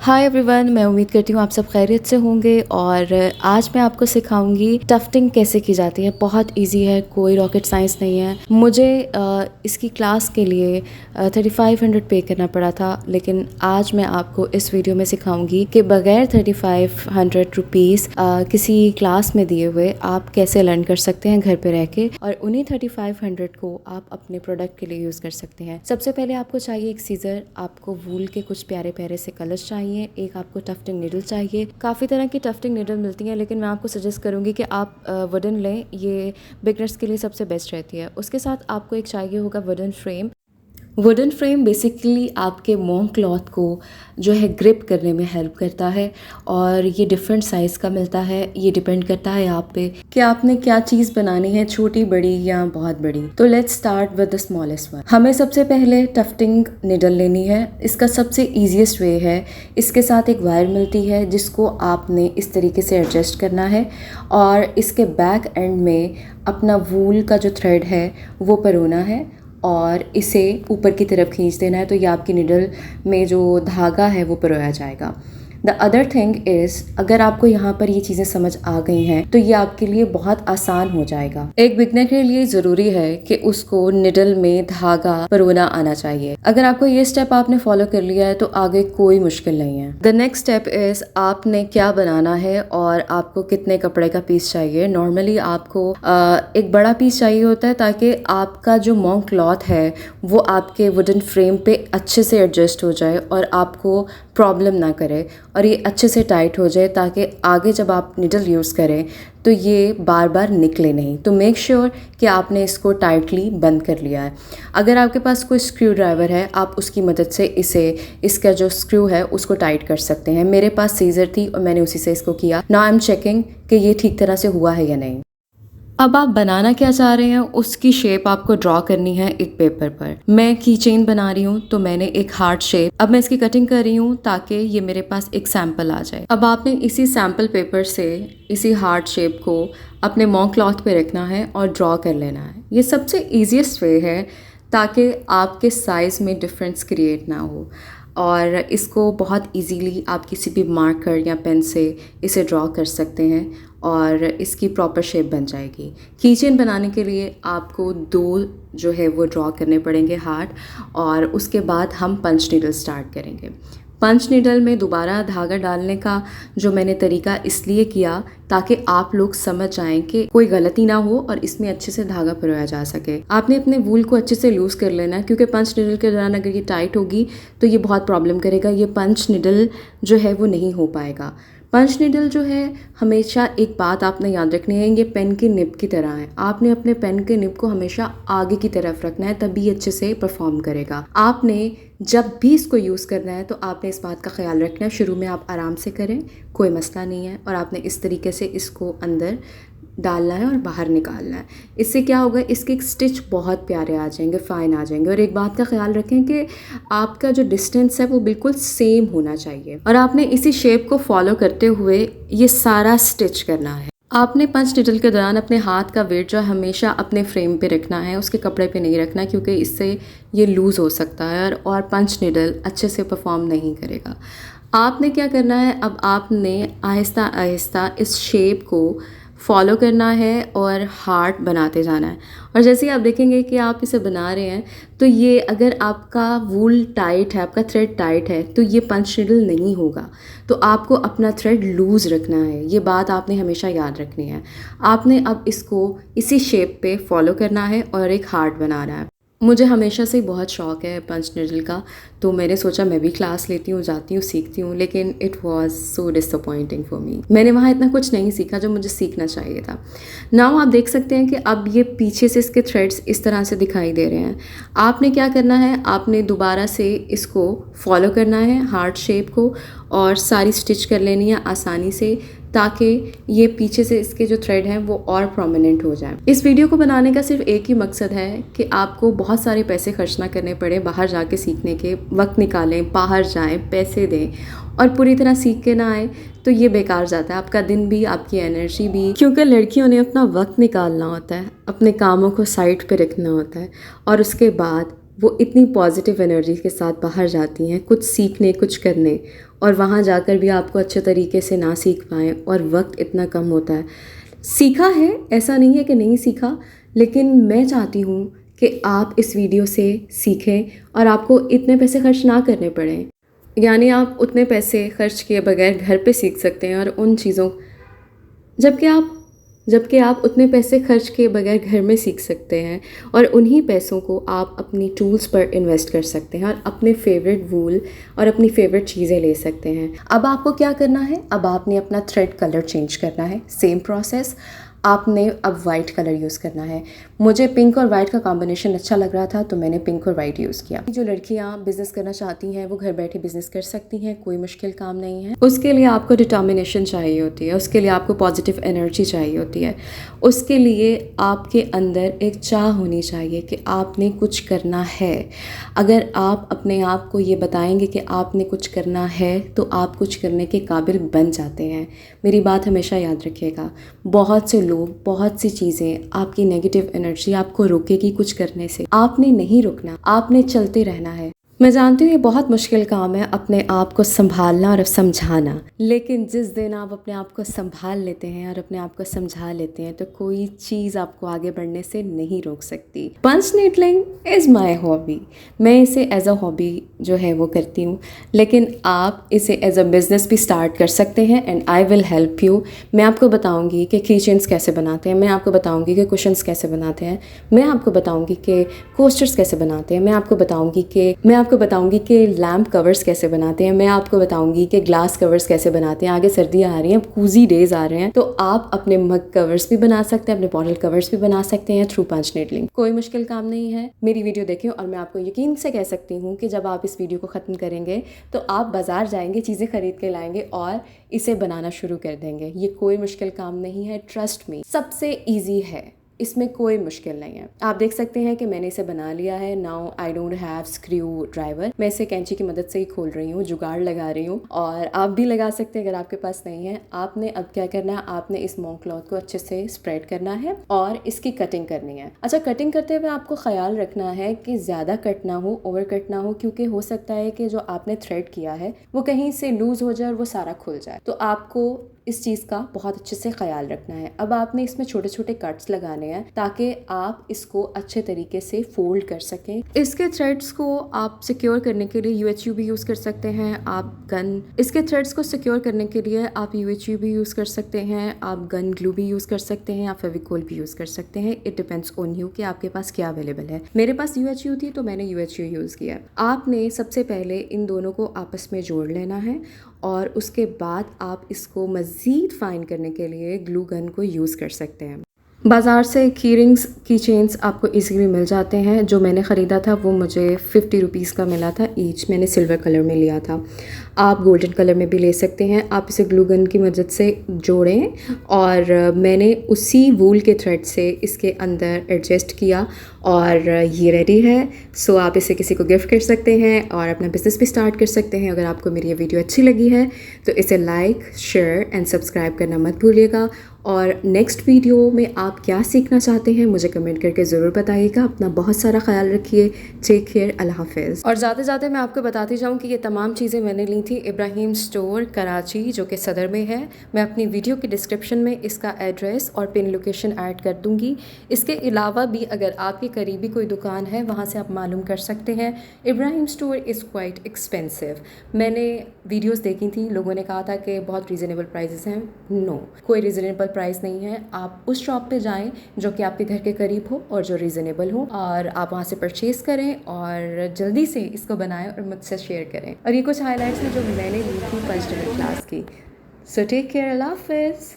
Hi everyone, मैं उम्मीद करती हूँ आप सब खैरियत से होंगे। और आज मैं आपको सिखाऊंगी टफ्टिंग कैसे की जाती है। बहुत इजी है, कोई रॉकेट साइंस नहीं है। मुझे इसकी क्लास के लिए 3500 पे करना पड़ा था, लेकिन आज मैं आपको इस वीडियो में सिखाऊंगी कि बगैर 3500 रुपीज़ किसी क्लास में दिए हुए आप कैसे लर्न कर सकते हैं घर पे रह के, और उन्हीं 3500 को आप अपने प्रोडक्ट के लिए यूज़ कर सकते हैं। सबसे पहले आपको चाहिए एक सीज़र, आपको वूल के कुछ प्यारे प्यारे से कलर्स चाहिए, एक आपको टफ्टिंग नीडल चाहिए। काफ़ी तरह की टफ्टिंग नीडल मिलती हैं, लेकिन मैं आपको सजेस्ट करूंगी कि आप वुडन लें, ये बिगनर्स के लिए सबसे बेस्ट रहती है। उसके साथ आपको एक चाहिए होगा wooden frame. Wooden frame basically आपके मोंक क्लॉथ को जो है ग्रिप करने में हेल्प करता है, और ये डिफरेंट साइज़ का मिलता है। ये डिपेंड करता है आप पे कि आपने क्या चीज़ बनानी है, छोटी बड़ी या बहुत बड़ी। तो let's start with the smallest one. हमें सबसे पहले टफ्टिंग निडल लेनी है। इसका सबसे ईजीएस्ट वे है, इसके साथ एक वायर मिलती है जिसको आपने इस तरीके से एडजस्ट करना है, और इसके बैक एंड में अपना वूल का जो थ्रेड है वो परोना है और इसे ऊपर की तरफ खींच देना है। तो ये आपकी निडल में जो धागा है वो पिरोया जाएगा। द अदर थिंग इज़, अगर आपको यहाँ पर ये चीज़ें समझ आ गई हैं तो ये आपके लिए बहुत आसान हो जाएगा। एक बिगनर के लिए ज़रूरी है कि उसको निडल में धागा पिरोना आना चाहिए। अगर आपको ये स्टेप आपने फॉलो कर लिया है तो आगे कोई मुश्किल नहीं है। द नेक्स्ट स्टेप इज़, आपने क्या बनाना है और आपको कितने कपड़े का पीस चाहिए। नॉर्मली आपको एक बड़ा पीस चाहिए होता है ताकि आपका जो मोंक क्लॉथ है वो आपके वुडन फ्रेम पे अच्छे से एडजस्ट हो जाए और आपको प्रॉब्लम ना करे, और ये अच्छे से टाइट हो जाए ताकि आगे जब आप निडल यूज़ करें तो ये बार बार निकले नहीं। तो मेक श्योर कि आपने इसको टाइटली बंद कर लिया है। अगर आपके पास कोई स्क्रू ड्राइवर है, आप उसकी मदद से इसका जो स्क्रू है उसको टाइट कर सकते हैं। मेरे पास सीजर थी और मैंने उसी से इसको किया। नाउ आई एम चेकिंग कि ये ठीक तरह से हुआ है या नहीं। अब आप बनाना क्या चाह रहे हैं उसकी शेप आपको ड्रॉ करनी है एक पेपर पर। मैं की चेन बना रही हूँ तो मैंने एक हार्ट शेप, अब मैं इसकी कटिंग कर रही हूँ ताकि ये मेरे पास एक सैंपल आ जाए। अब आपने इसी सैंपल पेपर से इसी हार्ट शेप को अपने मोंक क्लॉथ पे रखना है और ड्रॉ कर लेना है। ये सबसे ईजीएस्ट वे है ताकि आपके साइज़ में डिफरेंस क्रिएट ना हो, और इसको बहुत इजीली आप किसी भी मार्कर या पेन से इसे ड्रॉ कर सकते हैं और इसकी प्रॉपर शेप बन जाएगी। कीचेन बनाने के लिए आपको दो जो है वो ड्रॉ करने पड़ेंगे हार्ट, और उसके बाद हम पंच नीडल स्टार्ट करेंगे। पंच नीडल में दोबारा धागा डालने का जो मैंने तरीका इसलिए किया ताकि आप लोग समझ जाएं कि कोई गलती ना हो और इसमें अच्छे से धागा पिरोया जा सके। आपने अपने वूल को अच्छे से लूज़ कर लेना है, क्योंकि पंच निडल के दौरान अगर ये टाइट होगी तो ये बहुत प्रॉब्लम करेगा। ये पंच निडल जो है वो नहीं हो पाएगा। पंच निडल जो है, हमेशा एक बात आपने याद रखनी है, ये पेन की निब की तरह है। आपने अपने पेन के निब को हमेशा आगे की तरफ रखना है, तभी अच्छे से परफॉर्म करेगा। आपने जब भी इसको यूज़ करना है तो आपने इस बात का ख्याल रखना है, शुरू में आप आराम से करें, कोई मसला नहीं है, और आपने इस तरीके से इसको अंदर डालना है और बाहर निकालना है। इससे क्या होगा, इसके स्टिच बहुत प्यारे आ जाएंगे, फ़ाइन आ जाएंगे। और एक बात का ख्याल रखें कि आपका जो डिस्टेंस है वो बिल्कुल सेम होना चाहिए, और आपने इसी शेप को फॉलो करते हुए ये सारा स्टिच करना है। आपने पंच निडल के दौरान अपने हाथ का वेट जो है हमेशा अपने फ्रेम पे रखना है, उसके कपड़े पे नहीं रखना, क्योंकि इससे ये लूज़ हो सकता है और पंच निडल अच्छे से परफॉर्म नहीं करेगा। आपने क्या करना है, अब आपने आहिस्ता आहिस्ता इस शेप को फॉलो करना है और हार्ट बनाते जाना है। और जैसे ही आप देखेंगे कि आप इसे बना रहे हैं तो ये, अगर आपका वूल टाइट है, आपका थ्रेड टाइट है, तो ये पंच निडल नहीं होगा। तो आपको अपना थ्रेड लूज़ रखना है, ये बात आपने हमेशा याद रखनी है। आपने अब इसको इसी शेप पे फॉलो करना है और एक हार्ट बनाना है। मुझे हमेशा से बहुत शौक़ है पंच निडल का, तो मैंने सोचा मैं भी क्लास लेती हूँ, जाती हूँ, सीखती हूँ, लेकिन it was so disappointing for me. मैंने वहाँ इतना कुछ नहीं सीखा जो मुझे सीखना चाहिए था। नाउ आप देख सकते हैं कि अब ये पीछे से इसके थ्रेड्स इस तरह से दिखाई दे रहे हैं। आपने क्या करना है, आपने दोबारा से इसको फॉलो करना है हार्ट शेप को, और सारी स्टिच कर लेनी है आसानी से, ताकि ये पीछे से इसके जो थ्रेड हैं वो और प्रोमिनेंट हो जाए। इस वीडियो को बनाने का सिर्फ एक ही मकसद है कि आपको बहुत सारे पैसे खर्च ना करने पड़े बाहर जाके सीखने के। वक्त निकालें, बाहर जाएं, पैसे दें, और पूरी तरह सीख के ना आए तो ये बेकार जाता है, आपका दिन भी, आपकी एनर्जी भी। क्योंकि लड़कियों ने अपना वक्त निकालना होता है, अपने कामों को साइड पे रखना होता है, और उसके बाद वो इतनी पॉजिटिव एनर्जी के साथ बाहर जाती हैं कुछ सीखने, कुछ करने, और वहाँ जाकर भी आपको अच्छे तरीके से ना सीख पाएँ और वक्त इतना कम होता है। सीखा है, ऐसा नहीं है कि नहीं सीखा, लेकिन मैं चाहती हूँ कि आप इस वीडियो से सीखें और आपको इतने पैसे खर्च ना करने पड़ें। यानी आप उतने पैसे खर्च किए बगैर घर पे सीख सकते हैं और उन चीज़ों जबकि आप उतने पैसे खर्च किए बगैर घर में सीख सकते हैं और उन्हीं पैसों को आप अपनी टूल्स पर इन्वेस्ट कर सकते हैं और अपने फेवरेट वूल और अपनी फेवरेट चीज़ें ले सकते हैं। अब आपको क्या करना है, अब आपने अपना थ्रेड कलर चेंज करना है। सेम प्रोसेस, आपने अब वाइट कलर यूज़ करना है। मुझे पिंक और वाइट का कॉम्बिनेशन अच्छा लग रहा था तो मैंने पिंक और वाइट यूज़ किया। जो लड़कियां बिज़नेस करना चाहती हैं वो घर बैठे बिज़नेस कर सकती हैं, कोई मुश्किल काम नहीं है। उसके लिए आपको डिटर्मिनेशन चाहिए होती है, उसके लिए आपको पॉजिटिव एनर्जी चाहिए होती है, उसके लिए आपके अंदर एक चाह होनी चाहिए कि आपने कुछ करना है। अगर आप अपने आप को ये बताएंगे कि आपने कुछ करना है तो आप कुछ करने के काबिल बन जाते हैं। मेरी बात हमेशा याद रखिएगा। बहुत से लोग, बहुत सी चीज़ें, आपकी नेगेटिव एनर्जी आपको रोकेगी कुछ करने से। आपने नहीं रुकना, आपने चलते रहना है। मैं जानती हूँ ये बहुत मुश्किल काम है, अपने आप को संभालना और समझाना, लेकिन जिस दिन आप अपने आप को संभाल लेते हैं और अपने आप को समझा लेते हैं तो कोई चीज़ आपको आगे बढ़ने से नहीं रोक सकती। पंच नीडलिंग इज़ माई हॉबी। मैं इसे एज अ हॉबी जो है वो करती हूँ, लेकिन आप इसे एज अ बिज़नेस भी स्टार्ट कर सकते हैं and I will help you. मैं आपको बताऊँगी कि की चेन्स कैसे बनाते हैं, मैं आपको बताऊँगी कि कुशन्स कैसे बनाते हैं, मैं आपको बताऊँगी कि कोस्टर्स कैसे बनाते हैं, मैं आपको बताऊंगी कि लैम्प कवर्स कैसे बनाते हैं, मैं आपको बताऊंगी कि ग्लास कवर्स कैसे बनाते हैं। आगे सर्दियाँ आ रही हैं, कूजी डेज आ रहे हैं, तो आप अपने मग कवर्स भी बना सकते हैं, अपने बॉटल कवर्स भी बना सकते हैं थ्रू पंच नीडलिंग। कोई मुश्किल काम नहीं है। मेरी वीडियो देखें और मैं आपको यकीन से कह सकती हूँ कि जब आप इस वीडियो को ख़त्म करेंगे तो आप बाज़ार जाएंगे, चीज़ें खरीद के लाएंगे और इसे बनाना शुरू कर देंगे। ये कोई मुश्किल काम नहीं है, ट्रस्ट मी, सबसे ईजी है, इसमें कोई मुश्किल नहीं है। आप देख सकते हैं कि मैंने इसे बना लिया है। Now I don't have screw driver, मैं इसे कैंची की मदद से ही खोल रही हूँ, जुगाड़ लगा रही हूँ, और आप भी लगा सकते हैं अगर आपके पास नहीं है। आपने अब क्या करना है, आपने इस मॉन्क क्लॉथ को अच्छे से स्प्रेड करना है और इसकी कटिंग करनी है। अच्छा, कटिंग करते हुए आपको ख्याल रखना है कि ज़्यादा कट ना हो, ओवर कट ना हो, क्योंकि हो सकता है कि जो आपने थ्रेड किया है वो कहीं से लूज़ हो जाए और वो सारा खुल जाए। तो आपको इस चीज़ का बहुत अच्छे से ख्याल रखना है। अब आपने इसमें छोटे छोटे कट्स लगाने हैं ताकि आप इसको अच्छे तरीके से फोल्ड कर सकें। इसके थ्रेड्स को आप सिक्योर करने के लिए UHU भी यूज़ कर सकते हैं, आप गन, इसके थ्रेड्स को सिक्योर करने के लिए आप UHU भी यूज़ कर सकते हैं, आप गन ग्लू भी यूज़ कर सकते हैं, आप फेविकोल भी यूज़ कर सकते हैं। इट डिपेंड्स ऑन यू कि आपके पास क्या अवेलेबल है। मेरे पास UHU थी तो मैंने UHU यूज़ किया। आपने सबसे पहले इन दोनों को आपस में जोड़ लेना है और उसके बाद आप इसको मज़ीद फाइन करने के लिए ग्लू गन को यूज़ कर सकते हैं। बाज़ार से की रिंग्स, की चेन्स आपको इजीली मिल जाते हैं। जो मैंने ख़रीदा था वो मुझे 50 रुपीज़ का मिला था ईच। मैंने सिल्वर कलर में लिया था, आप गोल्डन कलर में भी ले सकते हैं। आप इसे ग्लू गन की मदद से जोड़ें और मैंने उसी वूल के थ्रेड से इसके अंदर एडजस्ट किया और ये रेडी है। सो आप इसे किसी को गिफ्ट कर सकते हैं और अपना बिज़नेस भी स्टार्ट कर सकते हैं। अगर आपको मेरी ये वीडियो अच्छी लगी है तो इसे लाइक, शेयर एंड सब्सक्राइब करना मत भूलिएगा। और नेक्स्ट वीडियो में आप क्या सीखना चाहते हैं मुझे कमेंट करके ज़रूर बताइएगा। अपना बहुत सारा ख्याल रखिए। टेक केयर, अल्लाह हाफिज़। और जाते जाते मैं आपको बताती जाऊँ कि ये तमाम चीज़ें मैंने ली थी इब्राहिम स्टोर कराची, जो कि सदर में है। मैं अपनी वीडियो के डिस्क्रिप्शन में इसका एड्रेस और पिन लोकेशन ऐड कर दूँगी। इसके अलावा भी अगर आपके करीबी कोई दुकान है वहाँ से आप मालूम कर सकते हैं। Ibrahim store is quite expensive. मैंने वीडियोज़ देखी थी, लोगों ने कहा था कि बहुत रीज़नेबल प्राइजेस हैं। नो, कोई रीज़नेबल प्राइस नहीं है। आप उस शॉप पे जाएं जो कि आपके घर के करीब हो और जो रीज़नेबल हो, और आप वहाँ से परचेज़ करें और जल्दी से इसको बनाएं और मुझसे शेयर करें। और ये कुछ हाइलाइट्स हैं जो मैंने ली थी फर्स्ट क्लास की। सो टेक केयर, अल्लाह हाफिज़।